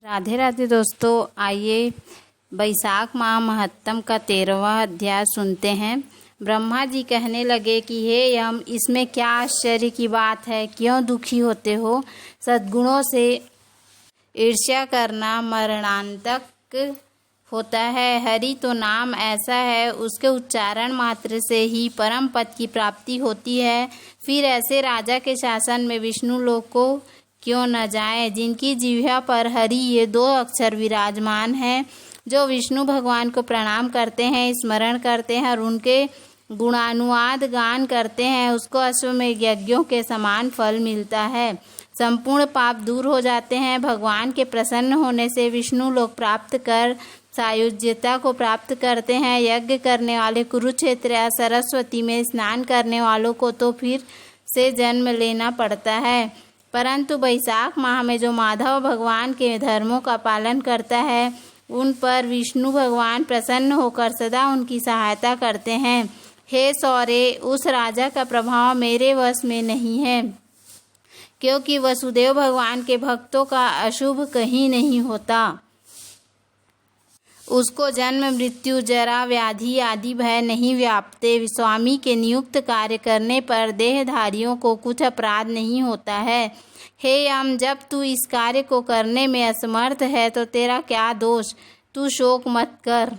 राधे राधे दोस्तों, आइए बैसाख माह महत्तम का 13वां अध्याय सुनते हैं। ब्रह्मा जी कहने लगे कि हे यम, इसमें क्या आश्चर्य की बात है? क्यों दुखी होते हो? सद्गुणों से ईर्ष्या करना मरणांतक होता है। हरि तो नाम ऐसा है, उसके उच्चारण मात्र से ही परम पद की प्राप्ति होती है। फिर ऐसे राजा के शासन में विष्णु लोक को क्यों न जाए, जिनकी जिह्वा पर हरि ये 2 अक्षर विराजमान हैं। जो विष्णु भगवान को प्रणाम करते हैं, स्मरण करते हैं और उनके गुणानुवाद गान करते हैं, उसको अश्वमेध यज्ञों के समान फल मिलता है। संपूर्ण पाप दूर हो जाते हैं। भगवान के प्रसन्न होने से विष्णु लोक प्राप्त कर सायुज्यता को प्राप्त करते हैं। यज्ञ करने वाले कुरुक्षेत्र या सरस्वती में स्नान करने वालों को तो फिर से जन्म लेना पड़ता है, परंतु बैसाख माह में जो माधव भगवान के धर्मों का पालन करता है, उन पर विष्णु भगवान प्रसन्न होकर सदा उनकी सहायता करते हैं। हे सौरे, उस राजा का प्रभाव मेरे वश में नहीं है, क्योंकि वसुदेव भगवान के भक्तों का अशुभ कहीं नहीं होता। उसको जन्म मृत्यु जरा व्याधि आदि भय नहीं व्यापते। स्वामी के नियुक्त कार्य करने पर देहधारियों को कुछ अपराध नहीं होता है। हे यम, जब तू इस कार्य को करने में असमर्थ है तो तेरा क्या दोष? तू शोक मत कर।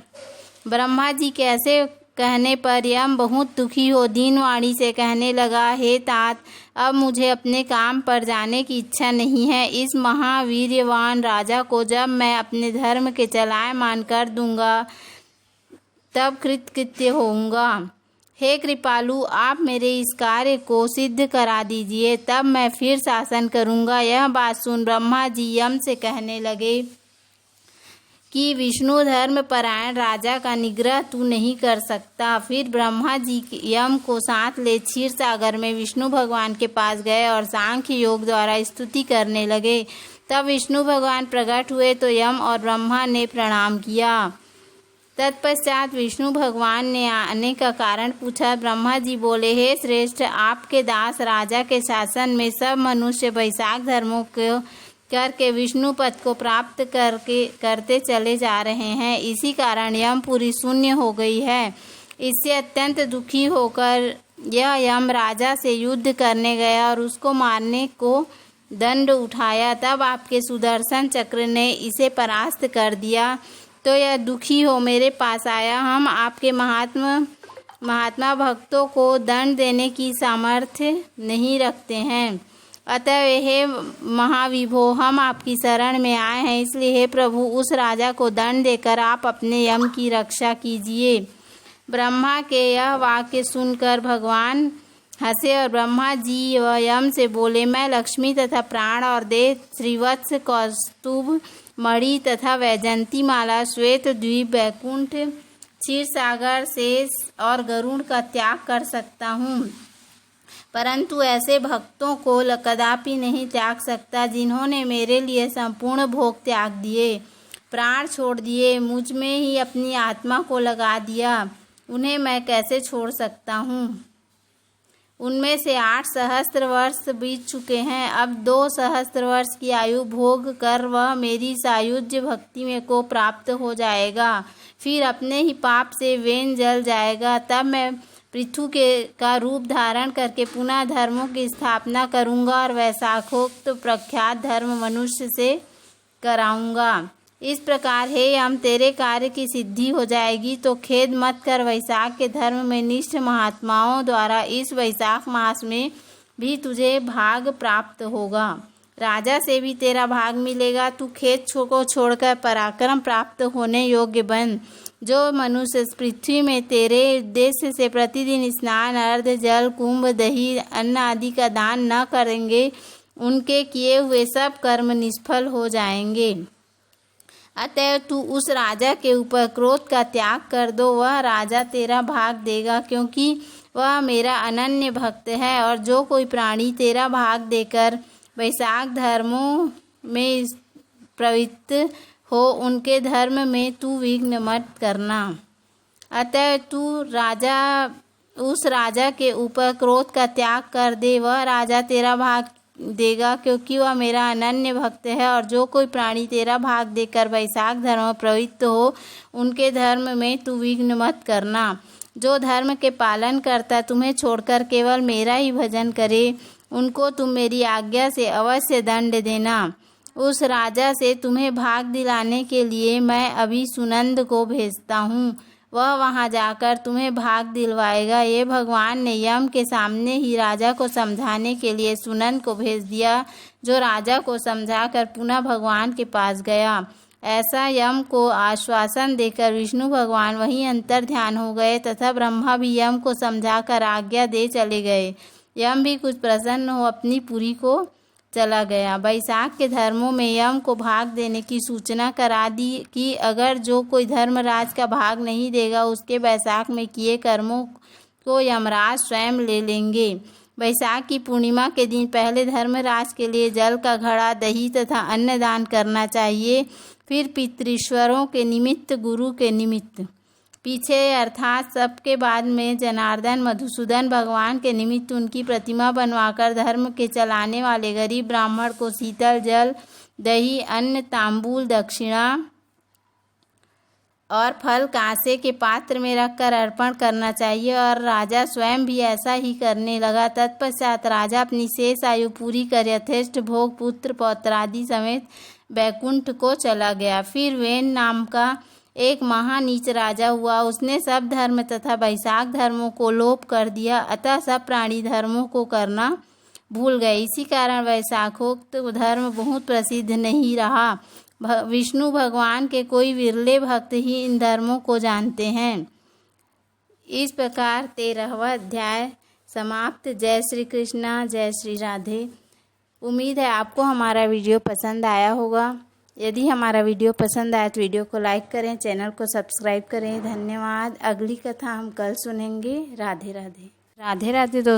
ब्रह्मा जी के ऐसे कहने पर यम बहुत दुखी हो दीन वाणी से कहने लगा, हे तात, अब मुझे अपने काम पर जाने की इच्छा नहीं है। इस महावीर्यवान राजा को जब मैं अपने धर्म के चलायमान कर दूंगा, तब कृतकृत्य होऊंगा। हे कृपालु, आप मेरे इस कार्य को सिद्ध करा दीजिए, तब मैं फिर शासन करूंगा। यह बात सुन ब्रह्मा जी यम से कहने लगे कि विष्णु धर्म परायण राजा का निग्रह तू नहीं कर सकता। फिर ब्रह्मा जी यम को साथ ले क्षीर सागर में विष्णु भगवान के पास गए और सांख्य योग द्वारा स्तुति करने लगे। तब विष्णु भगवान प्रकट हुए तो यम और ब्रह्मा ने प्रणाम किया। तत्पश्चात विष्णु भगवान ने आने का कारण पूछा। ब्रह्मा जी बोले, हे श्रेष्ठ, आपके दास राजा के शासन में सब मनुष्य बैसाख धर्मों को करके विष्णु पद को प्राप्त करते चले जा रहे हैं। इसी कारण यमपुरी शून्य हो गई है। इससे अत्यंत दुखी होकर यह यम राजा से युद्ध करने गया और उसको मारने को दंड उठाया। तब आपके सुदर्शन चक्र ने इसे परास्त कर दिया, तो यह दुखी हो मेरे पास आया। हम आपके महात्मा भक्तों को दंड देने की सामर्थ्य नहीं रखते हैं, अतः हे महाविभो, हम आपकी शरण में आए हैं। इसलिए हे प्रभु, उस राजा को दंड देकर आप अपने यम की रक्षा कीजिए। ब्रह्मा के यह वाक्य सुनकर भगवान हंसे और ब्रह्मा जी व यम से बोले, मैं लक्ष्मी तथा प्राण और देह, श्रीवत्स, कौस्तुभ मणि तथा वैजंती माला, श्वेत द्वीप, बैकुंठ, क्षीर सागर, शेष और गरुड़ का त्याग कर सकता हूँ, परंतु ऐसे भक्तों को कदापि नहीं त्याग सकता जिन्होंने मेरे लिए संपूर्ण भोग त्याग दिए, प्राण छोड़ दिए, मुझ में ही अपनी आत्मा को लगा दिया। उन्हें मैं कैसे छोड़ सकता हूँ? उनमें से 8 सहस्त्र वर्ष बीत चुके हैं। अब 2 सहस्त्र वर्ष की आयु भोग कर वह मेरी सायुज्य भक्ति में को प्राप्त हो जाएगा। फिर अपने ही पाप से वेन जल जाएगा। तब मैं पृथु का रूप धारण करके पुनः धर्मों की स्थापना करूंगा और वैसाखोक्त प्रख्यात धर्म मनुष्य से कराऊंगा। इस प्रकार हे यम, तेरे कार्य की सिद्धि हो जाएगी, तो खेद मत कर। वैशाख के धर्म में निष्ठ महात्माओं द्वारा इस वैशाख मास में भी तुझे भाग प्राप्त होगा। राजा से भी तेरा भाग मिलेगा। तू खेद को छोड़कर पराक्रम प्राप्त होने योग्य बन। जो मनुष्य पृथ्वी में तेरे उद्देश्य से प्रतिदिन स्नान, अर्घ, जल, कुंभ, दही, अन्न आदि का दान न करेंगे, उनके किए हुए सब कर्म निष्फल हो जाएंगे। अतएव तू उस राजा के ऊपर क्रोध का त्याग कर दो, वह राजा तेरा भाग देगा, क्योंकि वह मेरा अनन्य भक्त है। और जो कोई प्राणी तेरा भाग देकर वैशाख धर्मों में प्रवृत्त हो, उनके धर्म में तू विघ्न मत करना। अतः तू उस राजा के ऊपर क्रोध का त्याग कर दे, वह राजा तेरा भाग देगा, क्योंकि वह मेरा अनन्य भक्त है। और जो कोई प्राणी तेरा भाग देकर वैशाख धर्म में प्रवृत्त हो, उनके धर्म में तू विघ्न मत करना। जो धर्म के पालन करता तुम्हें छोड़कर केवल मेरा ही भजन करे, उनको तुम मेरी आज्ञा से अवश्य दंड देना। उस राजा से तुम्हें भाग दिलाने के लिए मैं अभी सुनंद को भेजता हूँ, वह वहाँ जाकर तुम्हें भाग दिलवाएगा। ये भगवान ने यम के सामने ही राजा को समझाने के लिए सुनंद को भेज दिया, जो राजा को समझाकर पुनः भगवान के पास गया। ऐसा यम को आश्वासन देकर विष्णु भगवान वहीं अंतर ध्यान हो गए तथा ब्रह्मा भी यम को समझाकर आज्ञा दे चले गए। यम भी कुछ प्रसन्न हो अपनी पुरी को चला गया। वैशाख के धर्मों में यम को भाग देने की सूचना करा दी कि अगर जो कोई धर्मराज का भाग नहीं देगा, उसके वैशाख में किए कर्मों को यमराज स्वयं ले लेंगे। वैशाख की पूर्णिमा के दिन पहले धर्मराज के लिए जल का घड़ा, दही तथा अन्न दान करना चाहिए। फिर पितृश्वरों के निमित्त, गुरु के निमित्त, पीछे अर्थात सबके बाद में जनार्दन मधुसूदन भगवान के निमित्त उनकी प्रतिमा बनवाकर धर्म के चलाने वाले गरीब ब्राह्मण को शीतल जल, दही, अन्न, तांबूल, दक्षिणा और फल कांसे के पात्र में रखकर अर्पण करना चाहिए। और राजा स्वयं भी ऐसा ही करने लगा। तत्पश्चात राजा अपनी शेष आयु पूरी कर यथेष्ट भोग, पुत्र पौत्रादि समेत बैकुंठ को चला गया। फिर वेन नाम का एक महानीच राजा हुआ। उसने सब धर्म तथा वैशाख धर्मों को लोप कर दिया, अतः सब प्राणी धर्मों को करना भूल गए। इसी कारण वैशाखोक्त धर्म बहुत प्रसिद्ध नहीं रहा। विष्णु भगवान के कोई विरले भक्त ही इन धर्मों को जानते हैं। इस प्रकार 13वां अध्याय समाप्त। जय श्री कृष्णा, जय श्री राधे। उम्मीद है आपको हमारा वीडियो पसंद आया होगा। यदि हमारा वीडियो पसंद आए तो वीडियो को लाइक करें, चैनल को सब्सक्राइब करें। धन्यवाद। अगली कथा हम कल सुनेंगे। राधे राधे। राधे राधे दोस्तों।